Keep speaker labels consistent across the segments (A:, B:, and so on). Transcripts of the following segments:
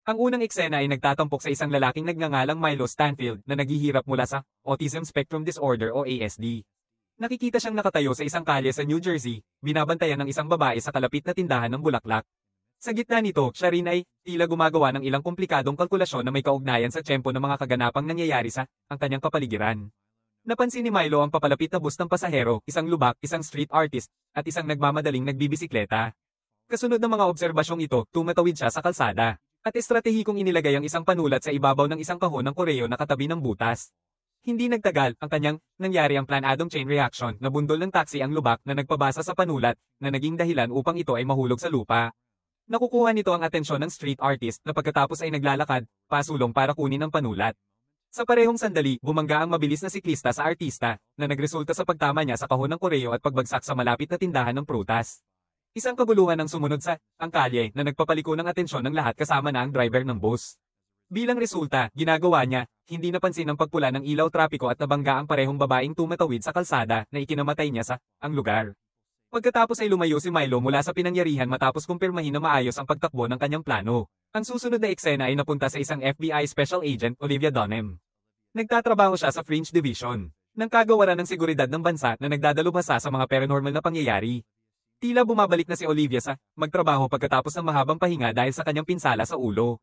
A: Ang unang eksena ay nagtatampok sa isang lalaking nagngangalang Milo Stanfield na naghihirap mula sa Autism Spectrum Disorder o ASD. Nakikita siyang nakatayo sa isang kalye sa New Jersey, binabantayan ng isang babae sa kalapit na tindahan ng bulaklak. Sa gitna nito, siya rin ay tila gumagawa ng ilang komplikadong kalkulasyon na may kaugnayan sa tiyempo ng mga kaganapang nangyayari sa ang kanyang kapaligiran. Napansin ni Milo ang papalapit na bus ng pasahero, isang lubak, isang street artist, at isang nagmamadaling nagbibisikleta. Kasunod ng mga obserbasyong ito, tumatawid siya sa kalsada. At estratehikong inilagay ang isang panulat sa ibabaw ng isang kahon ng koreo na katabi ng butas. Hindi nagtagal, ang kanyang nangyari ang planadong chain reaction na bundol ng taxi ang lubak na nagpabasa sa panulat na naging dahilan upang ito ay mahulog sa lupa. Nakukuha nito ang atensyon ng street artist na pagkatapos ay naglalakad, pasulong para kunin ang panulat. Sa parehong sandali, bumangga ang mabilis na siklista sa artista na nagresulta sa pagtama niya sa kahon ng koreo at pagbagsak sa malapit na tindahan ng prutas. Isang kaguluhan ang sumunod sa ang kalye na nagpapaliko ng atensyon ng lahat kasama na ang driver ng bus. Bilang resulta, ginagawa niya, hindi napansin ang pagpula ng ilaw trapiko at nabangga ang parehong babaeng tumatawid sa kalsada na ikinamatay niya sa ang lugar. Pagkatapos ay lumayo si Milo mula sa pinangyarihan matapos kumpirmahin na maayos ang pagtakbo ng kanyang plano. Ang susunod na eksena ay napunta sa isang FBI Special Agent, Olivia Dunham. Nagtatrabaho siya sa Fringe Division ng kagawaran ng seguridad ng bansa na nagdadalubhasa sa mga paranormal na pangyayari. Tila bumabalik na si Olivia sa magtrabaho pagkatapos ng mahabang pahinga dahil sa kanyang pinsala sa ulo.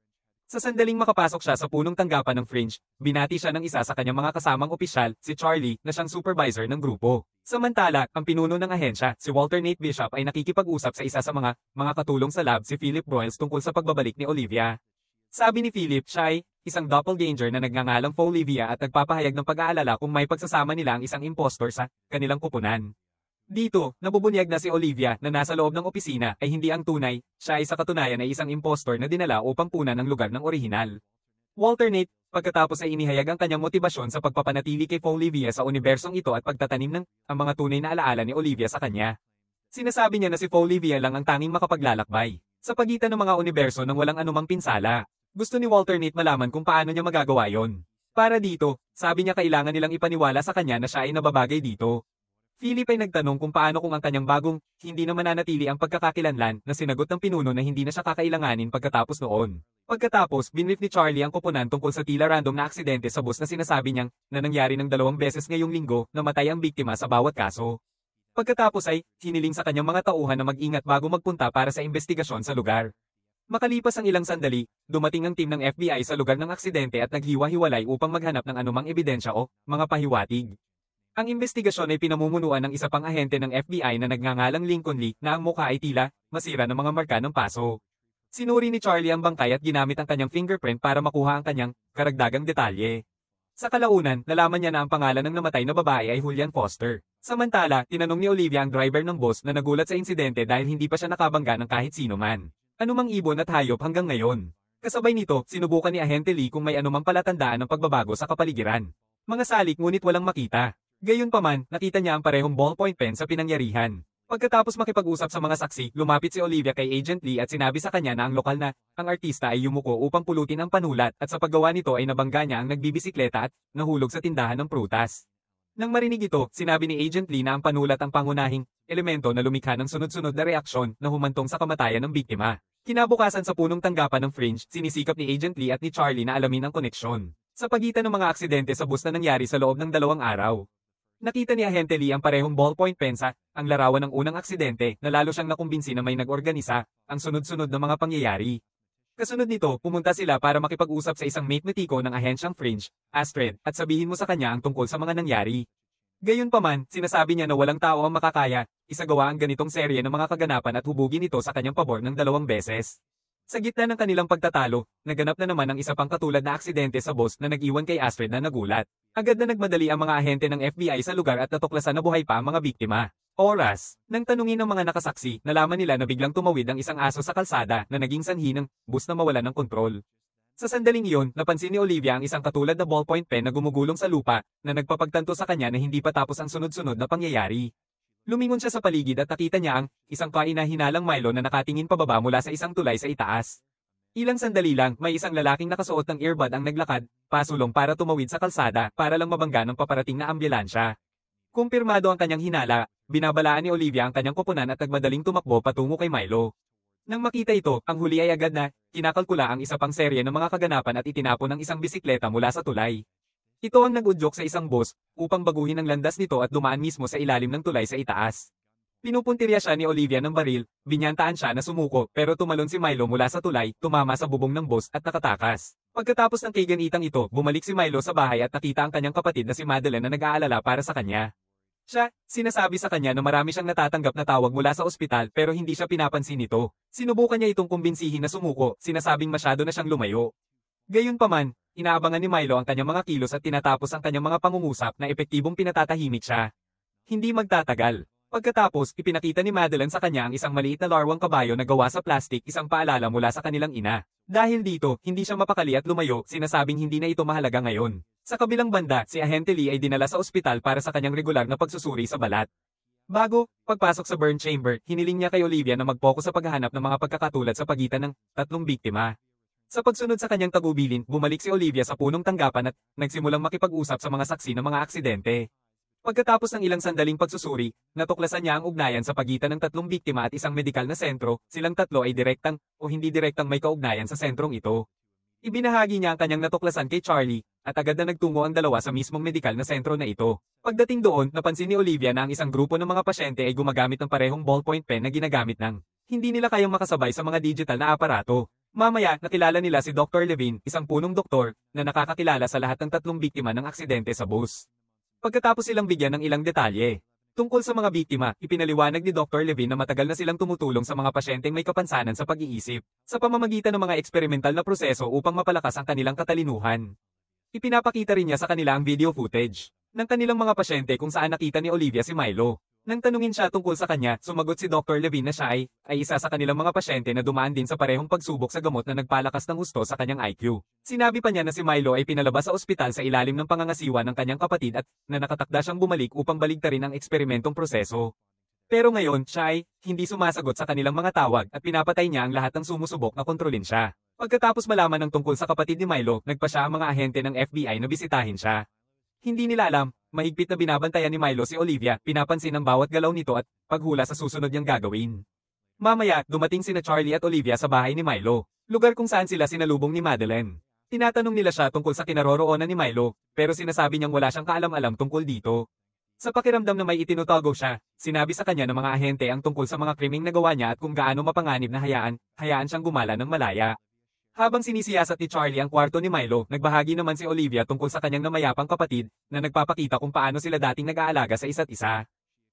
A: Sa sandaling makapasok siya sa punong tanggapan ng Fringe, binati siya ng isa sa kanyang mga kasamang opisyal, si Charlie, na siyang supervisor ng grupo. Samantala, ang pinuno ng ahensya, si Walter Nate Bishop ay nakikipag-usap sa isa sa mga katulong sa lab, si Philip Broyles, tungkol sa pagbabalik ni Olivia. Sabi ni Philip, siya ay isang doppelganger na nagngangalang Olivia at nagpapahayag ng pag-aalala kung may pagsasama nila ang isang impostor sa kanilang kupunan. Dito, nabubunyag na si Olivia na nasa loob ng opisina ay hindi ang tunay, siya ay sa katunayan ay isang impostor na dinala upang punan ang lugar ng orihinal. Walter Nate, pagkatapos ay inihayag ang kanyang motibasyon sa pagpapanatili kay Olivia sa unibersong ito at pagtatanim ng ang mga tunay na alaala ni Olivia sa kanya. Sinasabi niya na si Olivia lang ang tanging makapaglalakbay sa pagitan ng mga universo nang walang anumang pinsala. Gusto ni Walter Nate malaman kung paano niya magagawa yon. Para dito, sabi niya kailangan nilang ipaniwala sa kanya na siya ay nababagay dito. Philip ay nagtanong kung paano kung ang kanyang bagong, hindi na mananatili ang pagkakakilanlan na sinagot ng pinuno na hindi na siya kakailanganin pagkatapos noon. Pagkatapos, binrief ni Charlie ang koponan tungkol sa tila random na aksidente sa bus na sinasabi niyang na nangyari ng 2 beses ngayong linggo na matay ang biktima sa bawat kaso. Pagkatapos ay, hiniling sa kanyang mga tauhan na mag-ingat bago magpunta para sa investigasyon sa lugar. Makalipas ang ilang sandali, dumating ang team ng FBI sa lugar ng aksidente at naghiwa-hiwalay upang maghanap ng anumang ebidensya o mga pahiwatig. Ang investigasyon ay pinamumunuan ng isa pang ahente ng FBI na nagngangalang Lincoln Lee na ang mukha ay tila masira ng mga marka ng paso. Sinuri ni Charlie ang bangkay at ginamit ang kanyang fingerprint para makuha ang kanyang karagdagang detalye. Sa kalaunan, nalaman niya na ang pangalan ng namatay na babae ay Julian Foster. Samantala, tinanong ni Olivia ang driver ng bus na nagulat sa insidente dahil hindi pa siya nakabangga ng kahit sino man. Anumang ibon at hayop hanggang ngayon. Kasabay nito, sinubukan ni Ahente Lee kung may anumang palatandaan ng pagbabago sa kapaligiran. Mga salik ngunit walang makita. Gayunpaman, nakita niya ang parehong ballpoint pen sa pinangyarihan. Pagkatapos makipag-usap sa mga saksi, lumapit si Olivia kay Agent Lee at sinabi sa kanya na ang artista ay yumuko upang pulutin ang panulat at sa paggawa nito ay nabangga niya ang nagbibisikleta at nahulog sa tindahan ng prutas. Nang marinig ito, sinabi ni Agent Lee na ang panulat ang pangunahing elemento na lumikha ng sunod-sunod na reaksyon na humantong sa kamatayan ng biktima. Kinabukasan sa punong tanggapan ng Fringe, sinisikap ni Agent Lee at ni Charlie na alamin ang koneksyon sa pagitan ng mga aksidente sa bus na nangyari sa loob ng 2 araw. Nakita ni Ahente Lee ang parehong ballpoint pen sa ang larawan ng unang aksidente na lalo siyang nakumbinsi na may nag-organisa ang sunod-sunod na mga pangyayari. Kasunod nito, pumunta sila para makipag-usap sa isang matematiko ng ahensyang Fringe, Astrid, at sabihin mo sa kanya ang tungkol sa mga nangyari. Gayunpaman, sinasabi niya na walang tao ang makakaya isagawa ang ganitong serye ng mga kaganapan at hubugin ito sa kanyang pabor ng 2 beses. Sa gitna ng kanilang pagtatalo, naganap na naman ang isa pang katulad na aksidente sa bus na nag-iwan kay Astrid na nagulat. Agad na nagmadali ang mga ahente ng FBI sa lugar at natuklasan na buhay pa ang mga biktima. Oras. Nang tanungin ng mga nakasaksi, nalaman nila na biglang tumawid ang isang aso sa kalsada na naging sanhi ng bus na mawala ng kontrol. Sa sandaling iyon, napansin ni Olivia ang isang katulad na ballpoint pen na gumugulong sa lupa na nagpapagtanto sa kanya na hindi pa tapos ang sunod-sunod na pangyayari. Lumingon siya sa paligid at nakita niya ang isang kahina-hinalang Milo na nakatingin pababa mula sa isang tulay sa itaas. Ilang sandali lang, may isang lalaking nakasuot ng earbud ang naglakad, pasulong para tumawid sa kalsada para lang mabangga ng paparating na ambulansya. Kumpirmado ang kanyang hinala, binabalaan ni Olivia ang kanyang koponan at nagmadaling tumakbo patungo kay Milo. Nang makita ito, ang huli ay agad na kinakalkula ang isa pang serye ng mga kaganapan at itinapon ng isang bisikleta mula sa tulay. Ito ang nag-udyok sa isang bus upang baguhin ang landas nito at dumaan mismo sa ilalim ng tulay sa itaas. Pinupuntirya siya ni Olivia ng baril, binyantaan siya na sumuko pero tumalon si Milo mula sa tulay, tumama sa bubong ng bus at nakatakas. Pagkatapos ng kaiganitang ito, bumalik si Milo sa bahay at nakita ang kanyang kapatid na si Madeline na nag-aalala para sa kanya. Sinasabi sa kanya na marami siyang natatanggap na tawag mula sa ospital pero hindi siya pinapansin nito. Sinubukan niya itong kumbinsihin na sumuko, sinasabing masyado na siyang lumayo. Gayunpaman, inaabangan ni Milo ang kanyang mga kilos at tinatapos ang kanyang mga pangungusap na epektibong pinatatahimik siya. Hindi magtatagal. Pagkatapos, ipinakita ni Madeline sa kanya ang isang maliit na larwang kabayo na gawa sa plastik, isang paalala mula sa kanilang ina. Dahil dito, hindi siya mapakali at lumayo, sinasabing hindi na ito mahalaga ngayon. Sa kabilang banda, si Ahente Lee ay dinala sa ospital para sa kanyang regular na pagsusuri sa balat. Pagpasok sa burn chamber, hiniling niya kay Olivia na mag-focus sa paghahanap ng mga pagkakatulad sa pagitan ng tatlong biktima. Sa pagsunod sa kanyang tagubilin, bumalik si Olivia sa punong tanggapan at nagsimulang makipag-usap sa mga saksi ng mga aksidente. Pagkatapos ng ilang sandaling pagsusuri, natuklasan niya ang ugnayan sa pagitan ng tatlong biktima at isang medikal na sentro, silang tatlo ay direktang o hindi direktang may kaugnayan sa sentrong ito. Ibinahagi niya ang kanyang natuklasan kay Charlie, at agad na nagtungo ang dalawa sa mismong medikal na sentro na ito. Pagdating doon, napansin ni Olivia na ang isang grupo ng mga pasyente ay gumagamit ng parehong ballpoint pen na ginagamit ng hindi nila kayang makasabay sa mga digital na aparato. Mamaya, nakilala nila si Dr. Levine, isang punong doktor, na nakakakilala sa lahat ng tatlong biktima ng aksidente sa bus. Pagkatapos silang bigyan ng ilang detalye tungkol sa mga biktima, ipinaliwanag ni Dr. Levine na matagal na silang tumutulong sa mga pasyenteng may kapansanan sa pag-iisip, sa pamamagitan ng mga eksperimental na proseso upang mapalakas ang kanilang katalinuhan. Ipinapakita rin niya sa kanila ang video footage ng kanilang mga pasyente kung saan nakita ni Olivia si Milo. Nang tanungin siya tungkol sa kanya, sumagot si Dr. Levine na siya ay isa sa kanilang mga pasyente na dumaan din sa parehong pagsubok sa gamot na nagpalakas ng husto sa kanyang IQ. Sinabi pa niya na si Milo ay pinalabas sa ospital sa ilalim ng pangangasiwa ng kanyang kapatid at na nakatakda siyang bumalik upang baligtarin ang eksperimentong proseso. Pero ngayon, siya ay hindi sumasagot sa kanilang mga tawag at pinapatay niya ang lahat ng sumusubok na kontrolin siya. Pagkatapos malaman ng tungkol sa kapatid ni Milo, nagpa siya ang mga ahente ng FBI na bisitahin siya. Hindi nila alam, mahigpit na binabantayan ni Milo si Olivia, pinapansin ang bawat galaw nito at paghula sa susunod niyang gagawin. Mamaya, dumating sina Charlie at Olivia sa bahay ni Milo, lugar kung saan sila sinalubong ni Madeline. Tinatanong nila siya tungkol sa kinaroroonan ni Milo, pero sinasabi niyang wala siyang kaalam-alam tungkol dito. Sa pakiramdam na may itinutago siya, sinabi sa kanya ng mga ahente ang tungkol sa mga krimeng nagawa niya at kung gaano mapanganib na hayaan siyang gumala ng malaya. Habang sinisiyasat ni Charlie ang kwarto ni Milo, nagbahagi naman si Olivia tungkol sa kanyang namayapang kapatid na nagpapakita kung paano sila dating nag-aalaga sa isa't isa.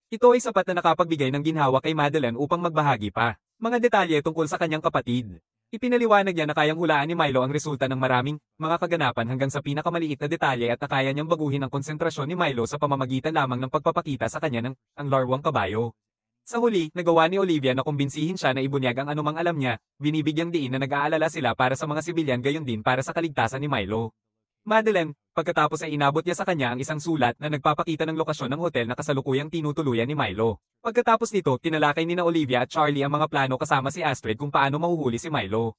A: Ito ay sapat na nakapagbigay ng ginhawa kay Madeline upang magbahagi pa mga detalye tungkol sa kanyang kapatid. Ipinaliwanag niya na kayang hulaan ni Milo ang resulta ng maraming mga kaganapan hanggang sa pinakamaliit na detalye at kaya niyang baguhin ang konsentrasyon ni Milo sa pamamagitan lamang ng pagpapakita sa kanya ng ang larwang kabayo. Sa huli, nagawa ni Olivia na kumbinsihin siya na ibunyag ang anumang alam niya, binibigyang diin na nag-aalala sila para sa mga sibilyan gayon din para sa kaligtasan ni Milo. Madeline, pagkatapos ay inabot niya sa kanya ang isang sulat na nagpapakita ng lokasyon ng hotel na kasalukuyang tinutuluyan ni Milo. Pagkatapos nito, tinalakay ni na Olivia at Charlie ang mga plano kasama si Astrid kung paano mahuhuli si Milo.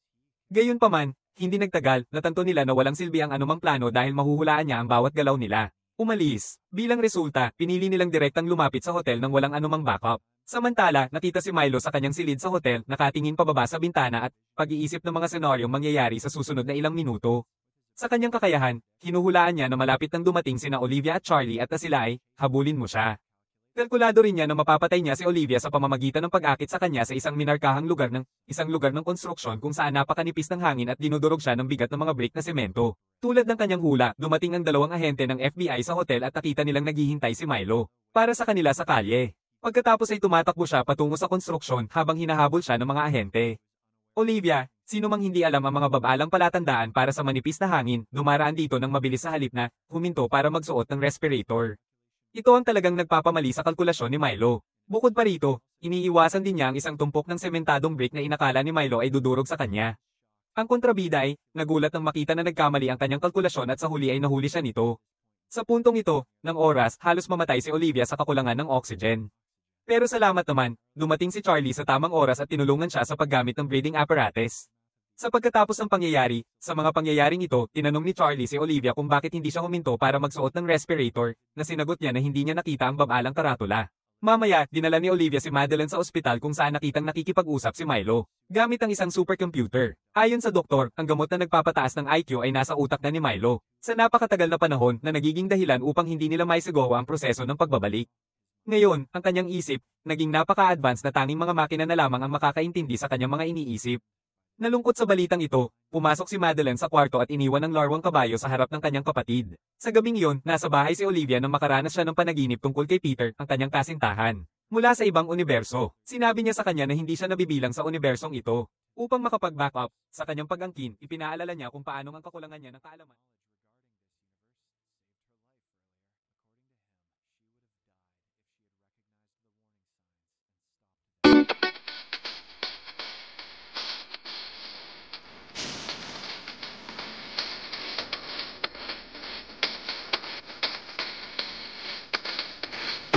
A: Gayunpaman, hindi nagtagal, natanto nila na walang silbi ang anumang plano dahil mahuhulaan niya ang bawat galaw nila. Umalis. Bilang resulta, pinili nilang direktang lumapit sa hotel nang walang anumang backup. Samantala, nakita si Milo sa kanyang silid sa hotel, nakatingin pababa sa bintana at pag-iisip ng mga senaryong mangyayari sa susunod na ilang minuto. Sa kanyang kakayahan, hinuhulaan niya na malapit nang dumating sina Olivia at Charlie at na sila ay, habulin mo siya. Kalkulado rin niya na mapapatay niya si Olivia sa pamamagitan ng pag-akit sa kanya sa isang isang lugar ng konstruksyon kung saan napakanipis ng hangin at dinudurog siya ng bigat ng mga brick na semento. Tulad ng kanyang hula, dumating ang dalawang ahente ng FBI sa hotel at nakita nilang naghihintay si Milo para sa kanila sa kalye. Pagkatapos ay tumatakbo siya patungo sa konstruksyon habang hinahabol siya ng mga ahente. Olivia, sino mang hindi alam ang mga babalang palatandaan para sa manipis na hangin, dumaraan dito ng mabilis sa halip na huminto para magsuot ng respirator. Ito ang talagang nagpapamali sa kalkulasyon ni Milo. Bukod pa rito, iniiwasan din niya ang isang tumpok ng sementadong brick na inakala ni Milo ay dudurog sa kanya. Ang kontrabida ay, nagulat nang makita na nagkamali ang kanyang kalkulasyon at sa huli ay nahuli siya nito. Sa puntong ito, ng oras, halos mamatay si Olivia sa kakulangan ng oxygen. Pero salamat naman, dumating si Charlie sa tamang oras at tinulungan siya sa paggamit ng breathing apparatus. Sa pagkatapos ng pangyayari, sa mga pangyayaring ito, tinanong ni Charlie si Olivia kung bakit hindi siya huminto para magsuot ng respirator, na sinagot niya na hindi niya nakita ang babalang karatula. Mamaya, dinala ni Olivia si Madeline sa ospital kung saan nakitang nakikipag-usap si Milo. Gamit ang isang supercomputer. Ayon sa doktor, ang gamot na nagpapataas ng IQ ay nasa utak na ni Milo. Sa napakatagal na panahon na nagiging dahilan upang hindi nila maisagawa ang proseso ng pagbabalik. Ngayon, ang kanyang isip, naging napaka-advanced na tanging mga makina na lamang ang makakaintindi sa kanyang mga iniisip. Nalungkot sa balitang ito, pumasok si Madeline sa kwarto at iniwan ang larwang kabayo sa harap ng kanyang kapatid. Sa gabing iyon, nasa bahay si Olivia nang makaranas siya ng panaginip tungkol kay Peter, ang kanyang kasintahan. Mula sa ibang universo, sinabi niya sa kanya na hindi siya nabibilang sa unibersong ito. Upang makapag-back up sa kanyang pag-angkin, ipinaalala niya kung paano ang kakulangan niya ng kaalaman.